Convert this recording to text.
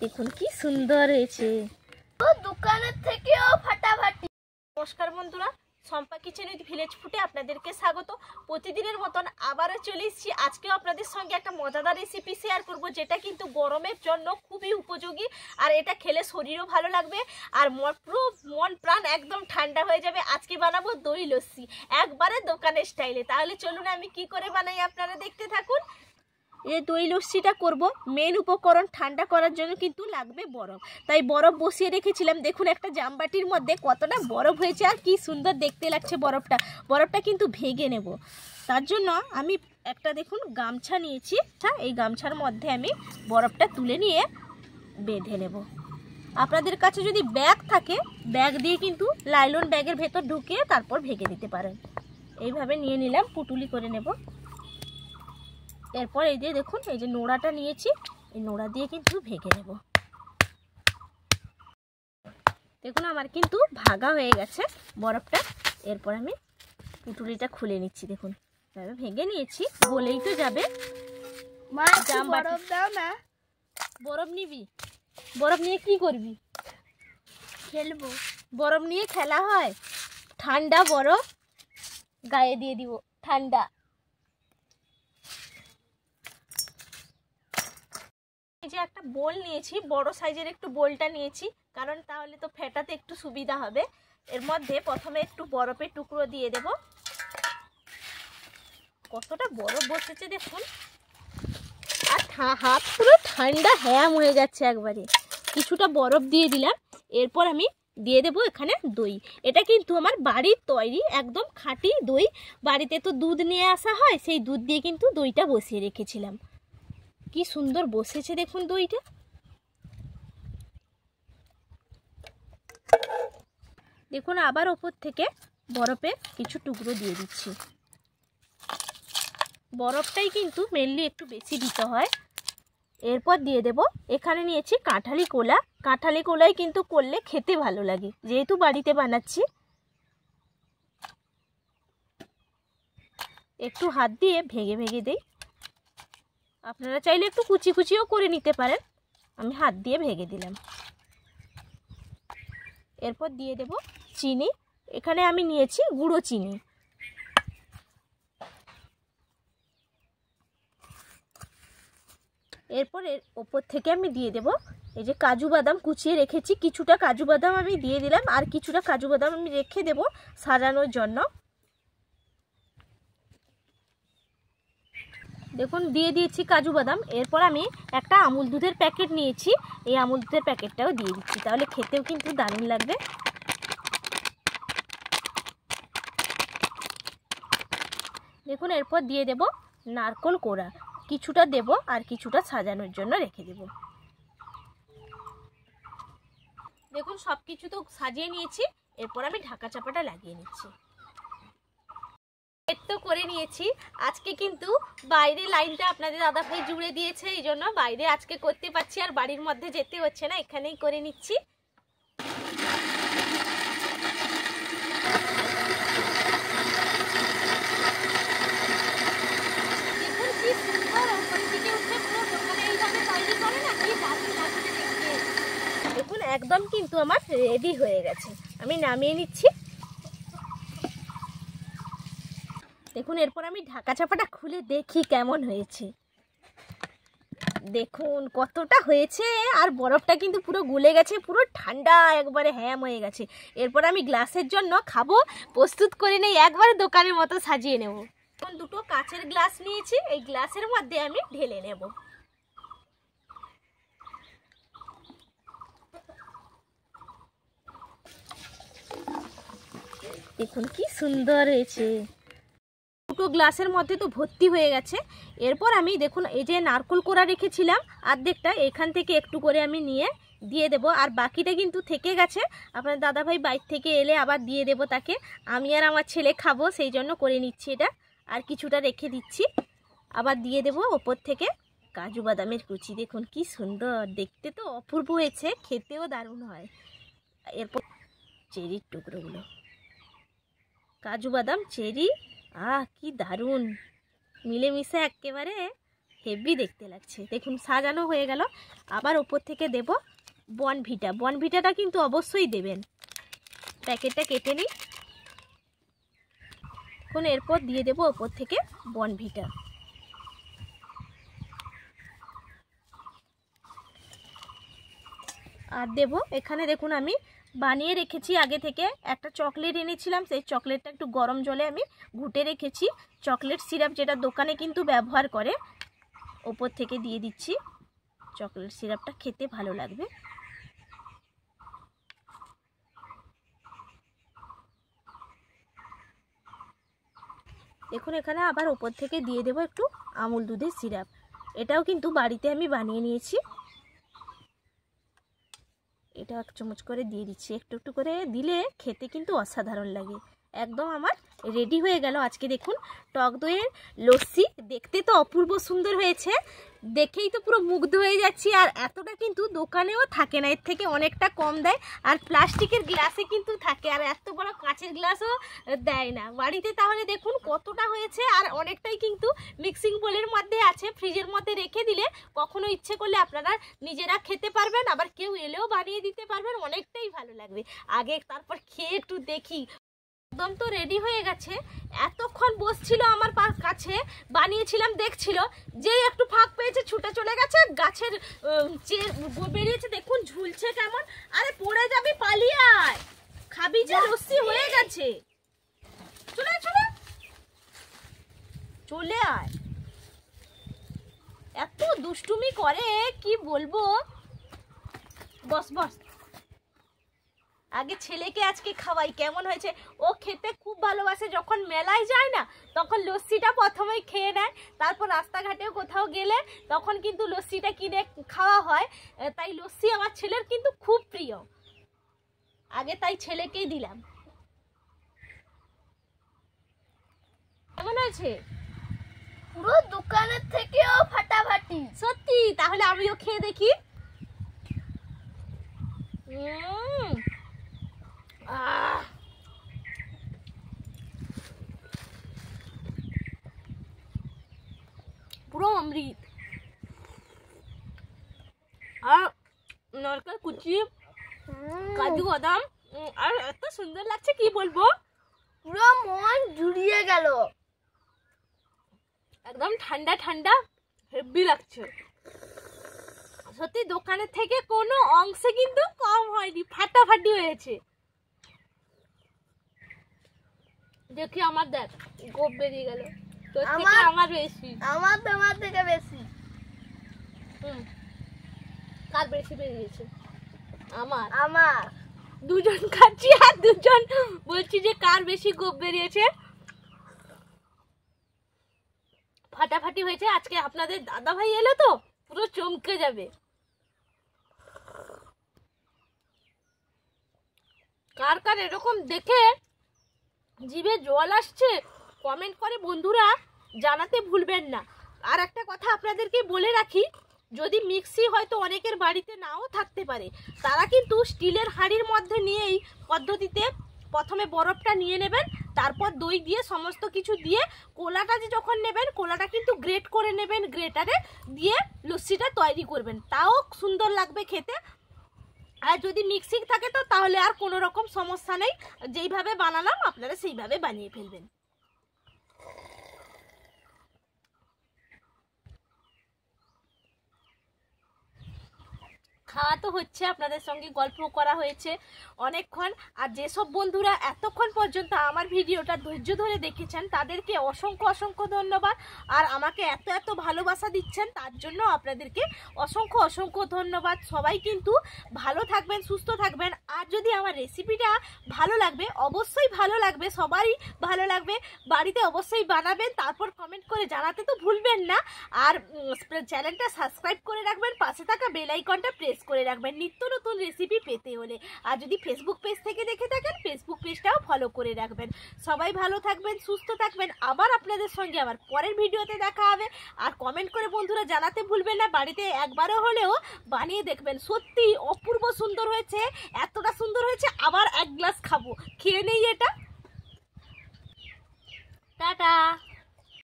দেখুন কি সুন্দর হয়েছে, দোকানের থেকেও ফাটাফাটি। নমস্কার বন্ধুরা, শম্পা কিচেন উইথ ভিলেজ ফুডে আপনাদেরকে স্বাগত। প্রতিদিনের মতন আবারও চলে এসেছি। আজকেও আপনাদের সঙ্গে একটা মজাদার রেসিপি শেয়ার করব, যেটা কিন্তু গরমের জন্য খুবই উপযোগী। আর এটা খেলে শরীরও ভালো লাগবে আর পুরো মন প্রাণ একদম ঠান্ডা হয়ে যাবে। আজকে বানাবো দই লস্যি, একবারে দোকানের স্টাইলে। তাহলে চলুন আমি কি করে বানাই আপনারা দেখতে থাকুন। এই দই লস্যিটা করব, মেন উপকরণ ঠান্ডা করার জন্য কিন্তু লাগবে বরফ। তাই বরফ বসিয়ে রেখেছিলাম। দেখুন একটা জামবাটির মধ্যে কতটা বরফ হয়েছে আর কি সুন্দর দেখতে লাগছে বরফটা কিন্তু ভেঙে নেব। তার জন্য আমি একটা দেখুন গামছা নিয়েছি। এই গামছার মধ্যে আমি বরফটা তুলে নিয়ে বেঁধে নেব। আপনাদের কাছে যদি ব্যাগ থাকে, ব্যাগ দিয়ে কিন্তু লাইলন ব্যাগের ভেতর ঢুকিয়ে তারপর ভেঙে দিতে পারেন। এইভাবে নিয়ে নিলাম, পুটুলি করে নেব। এরপর এই যে দেখুন, এই যে নোড়াটা নিয়েছি, এই নোড়া দিয়ে কিন্তু ভেঙে নেব। দেখুন আমার কিন্তু ভাগা হয়ে গেছে বরফটা। এরপর আমি পুটুলিটা খুলে নিচ্ছি। দেখুন এভাবে ভেঙে নিয়েছি, গলেই তো যাবে। বরফ দাও না। বরফ নিবি? বরফ নিয়ে কি করবি? খেলবো। বরফ নিয়ে খেলা হয়? ঠান্ডা বরফ গায়ে দিয়ে দিব, ঠান্ডা। এই যে একটা বোল নিয়েছি, বড় সাইজের একটু বোলটা নিয়েছি, কারণ তাহলে তো ফেটাতে একটু সুবিধা হবে। এর মধ্যে প্রথমে একটু বরফের টুকরো দিয়ে দেব। কতটা বরফ বসেছে দেখুন, আর হাত পুরো ঠান্ডা হ্যাম হয়ে যাচ্ছে একবারে। কিছুটা বরফ দিয়ে দিলাম। এরপর আমি দিয়ে দেব এখানে দই। এটা কিন্তু আমার বাড়ির তৈরি একদম খাঁটি দই। বাড়িতে তো দুধ নিয়ে আসা হয়, সেই দুধ দিয়ে কিন্তু দইটা বসিয়ে রেখেছিলাম। কি সুন্দর বসেছে দেখুন দইটা। দেখুন আবার ওপর থেকে বরফের কিছু টুকরো দিয়ে দিচ্ছি। বরফটাই কিন্তু মেনলি একটু বেশি দিতে হয়। এরপর দিয়ে দেব, এখানে নিয়েছি কাঁঠালি কোলা। কাঁঠালি কোলাই কিন্তু করলে খেতে ভালো লাগে, যেহেতু বাড়িতে বানাচ্ছি। একটু হাত দিয়ে ভেঙে ভেঙে দিই। আপনারা চাইলে একটু কুচি কুচিও করে নিতে পারেন, আমি হাত দিয়ে ভেঙে দিলাম। এরপর দিয়ে দেব চিনি। এখানে আমি নিয়েছি গুঁড়ো চিনি। এরপর এর ওপর থেকে আমি দিয়ে দেব এই যে কাজু বাদাম কুচিয়ে রেখেছি। কিছুটা কাজু বাদাম আমি দিয়ে দিলাম, আর কিছুটা কাজু বাদাম আমি রেখে দেব সাজানোর জন্য। দেখুন দিয়ে দিয়েছি কাজু বাদাম। এরপর আমি একটা আমুল দুধের প্যাকেট নিয়েছি, এই আমুল দুধের প্যাকেটটাও দিয়ে দিচ্ছি, তাহলে খেতেও কিন্তু দারুণ লাগবে। দেখুন এরপর দিয়ে দেব নারকেল কোড়া। কিছুটা দেব আর কিছুটা সাজানোর জন্য রেখে দেব। দেখুন সব কিছু তো সাজিয়ে নিয়েছি। এরপর আমি ঢাকা চাপাটা লাগিয়ে নিচ্ছি। তো করে নিয়েছি। আজকে কিন্তু বাইরে লাইনটা আপনাদের দাদাভাই জুড়ে দিয়েছে, এই জন্য বাইরে আজকে করতে পারছি, আর বাড়ির মধ্যে যেতে হচ্ছে না, এখানেই করে নিচ্ছি। দেখুন কি সুন্দর ওপর থেকে উঠে পুরো দোকানে এইভাবে তৈরি করে না, কি দারুণ লাগছে দেখতে। দেখুন একদম কিন্তু আমার রেডি হয়ে গেছে, আমি নামিয়ে নিচ্ছি। দেখুন এরপর আমি ঢাকা চাপাটা খুলে দেখি কেমন হয়েছে। দেখুন কতটা হয়েছে, আর বরফটা কিন্তু পুরো গলে গেছে, পুরো ঠান্ডা একবারে হ্যাম হয়ে গেছে। এরপর আমি গ্লাসের জন্য খাবো, প্রস্তুত করে নেই, একবারে দোকানের মতো সাজিয়ে নেব। এখন দুটো কাচের গ্লাস নিয়েছি, এই গ্লাসের মধ্যে আমি ঢেলে নেব। দেখুন কি সুন্দর হয়েছে। দুটো গ্লাসের মধ্যে তো ভর্তি হয়ে গেছে। এরপর আমি দেখুন এই যে নারকেল কোড়া রেখেছিলাম অর্ধেকটা, এখান থেকে একটু করে আমি নিয়ে দিয়ে দেব। আর বাকিটা কিন্তু থেকে গেছে, আপনার দাদাভাই বাইরে থেকে এলে আবার দিয়ে দেব তাকে। আমি আর আমার ছেলে খাবো, সেই জন্য করে নিচ্ছি এটা। আর কিছুটা রেখে দিচ্ছি, আবার দিয়ে দেব ওপর থেকে কাজু বাদামের কুচি। দেখুন কি সুন্দর দেখতে, তো অপূর্ব হয়েছে, খেতেও দারুণ হয়। এরপর চেরির টুকরোগুলো, কাজু বাদাম চেরি, কি দারুণ মিলেমিশে একেবারে হেভি দেখতে লাগছে। দেখুন সাজানো হয়ে গেল। আবার ওপর থেকে দেব বনভিটা। বনভিটাটা কিন্তু অবশ্যই দেবেন। প্যাকেটটা কেটে নিই। এখন এরপর দিয়ে দেব ওপর থেকে বনভিটা। আর দেব এখানে দেখুন আমি বানিয়ে রেখেছি আগে থেকে একটা চকলেট এনেছিলাম, সেই চকলেটটা একটু গরম জলে আমি ঘুটে রেখেছি। চকলেট সিরাপ যেটা দোকানে কিন্তু ব্যবহার করে, ওপর থেকে দিয়ে দিচ্ছি। চকলেট সিরাপটা খেতে ভালো লাগবে। দেখুন এখানে আবার ওপর থেকে দিয়ে দেব একটু আমুল দুধের সিরাপ। এটাও কিন্তু বাড়িতে আমি বানিয়ে নিয়েছি। এটা এক চামচ করে দিয়ে দিচ্ছি। একটু একটু করে দিলে খেতে কিন্তু অসাধারণ লাগে। একদম আমার রেডি হয়ে গেল আজকে দেখুন টক দইয়ের লস্যি। দেখতে তো অপূর্ব সুন্দর হয়েছে, দেখেই তো পুরো মুগ্ধ হয়ে যাচ্ছি। আর এতটা কিন্তু দোকানেও থাকে না, এর থেকে অনেকটা কম দেয়। আর প্লাস্টিকের গ্লাসে কিন্তু থাকে, আর এত বড় কাঁচের গ্লাসও দেয় না বাড়িতে। তাহলে দেখুন কতটা হয়েছে। আর অনেকটাই কিন্তু মিক্সিং বোলের মধ্যে আছে, ফ্রিজের মধ্যে রেখে দিলে কখনো ইচ্ছে করলে আপনারা নিজেরা খেতে পারবেন, আবার কেউ এলেও বানিয়ে দিতে পারবেন। অনেকটাই ভালো লাগবে। আগে তারপর খেয়ে একটু দেখি। একদম তো রেডি হয়ে গেছে। এতক্ষণ বসছিল আমার কাছে, বানিয়েছিলাম, দেখছিল, যেই একটু ফাঁক পেয়েছে ছুটে চলে গেছে। গাছের বেরিয়েছে, দেখুন ঝুলছে কেমন। আরে পড়ে যাবি, পালিয়ে আয়, খাবি যে লস্যি হয়ে গেছে। চলে চলে চলে আয়। এত দুষ্টুমি করে কি বলবো। বস বস, আগে ছেলেকে আজকে খাওয়াই। কেমন হয়েছে? ও খেতে খুব ভালোবাসে। যখন মেলায় যায় না তখন লস্যিটা প্রথমেই খেয়ে নেয়, তারপর রাস্তাঘাটেও কোথাও গেলে তখন কিন্তু লস্যিটা কিনে খাওয়া হয়। তাই লস্যি আমার ছেলের কিন্তু খুব প্রিয়। আগে তাই ছেলেকেই দিলাম। কেমন হয়েছে? পুরো দোকানের থেকেও ফাটাফাটি। সত্যি? তাহলে আমিও খেয়ে দেখি। পুরো অমৃত। আর নারকেল কুচি, কাজু বাদাম, আর এত সুন্দর লাগছে কি বলবো। পুরো মন জুড়িয়ে গেল। একদম ঠান্ডা ঠান্ডা হেভি লাগছে। সত্যি দোকানের থেকে কোনো অংশে কিন্তু কম হয়নি, ফাটাফাটি হয়েছে। দেখি আমার, দেখ গোপ বেরিয়ে গেল। তোর থেকে আমার বেশি। আমার তোমার থেকে বেশি। কার বেশি বেরিয়েছে? আমার। আমার দুজন খাচ্ছি আর দুজন বলছি যে কার বেশি গোপ বেরিয়েছে। ফাটাফাটি হয়েছে। আজকে আপনাদের দাদা ভাই এলো তো পুরো চমকে যাবে। কার কার এরকম দেখে জিভে জল আসছে কমেন্ট করে বন্ধুরা জানাতে ভুলবেন না। আর একটা কথা আপনাদেরকে বলে রাখি, যদি মিক্সি হয়তো অনেকের বাড়িতে নাও থাকতে পারে, তারা কিন্তু স্টিলের হাঁড়ির মধ্যে নিয়েই পদ্ধতিতে প্রথমে বরফটা নিয়ে নেবেন, তারপর দই দিয়ে সমস্ত কিছু দিয়ে কোলাটা যে যখন নেবেন, কোলাটা কিন্তু গ্রেট করে নেবেন, গ্রেটারে দিয়ে লস্যিটা তৈরি করবেন, তাও সুন্দর লাগবে খেতে। আর যদি মিক্সিং থাকে তো তাহলে আর কোনো রকম সমস্যা নেই, যেইভাবে বানালাম আপনারা সেইভাবে বানিয়ে ফেলবেন। খাওয়া তো হচ্ছে, আপনাদের সঙ্গে গল্প করা হয়েছে অনেকক্ষণ। আর যেসব বন্ধুরা এতক্ষণ পর্যন্ত আমার ভিডিওটা ধৈর্য ধরে দেখেছেন তাদেরকে অসংখ্য অসংখ্য ধন্যবাদ। আর আমাকে এত এত ভালোবাসা দিচ্ছেন তার জন্য আপনাদেরকে অসংখ্য অসংখ্য ধন্যবাদ। সবাই কিন্তু ভালো থাকবেন, সুস্থ থাকবেন। আর যদি আমার রেসিপিটা ভালো লাগবে, অবশ্যই ভালো লাগবে, সবারই ভালো লাগবে, বাড়িতে অবশ্যই বানাবেন, তারপর কমেন্ট করে জানাতে তো ভুলবেন না। আর চ্যানেলটা সাবস্ক্রাইব করে রাখবেন, পাশে থাকা বেল আইকনটা প্রেস করে রাখবেন নিত্য নতুন রেসিপি পেতে হলে। আর যদি ফেসবুক পেজ থেকে দেখে থাকেন ফেসবুক পেজটাও ফলো করে রাখবেন। সবাই ভালো থাকবেন, সুস্থ থাকবেন। আবার আপনাদের সঙ্গে আবার পরের ভিডিওতে দেখা হবে। আর কমেন্ট করে বন্ধুরা জানাতে ভুলবেন না, বাড়িতে একবারও হলেও বানিয়ে দেখবেন। সত্যি অপূর্ব সুন্দর হয়েছে, এতটা সুন্দর হয়েছে আবার এক গ্লাস খাবো। খেয়ে নেই এটা। টাটা।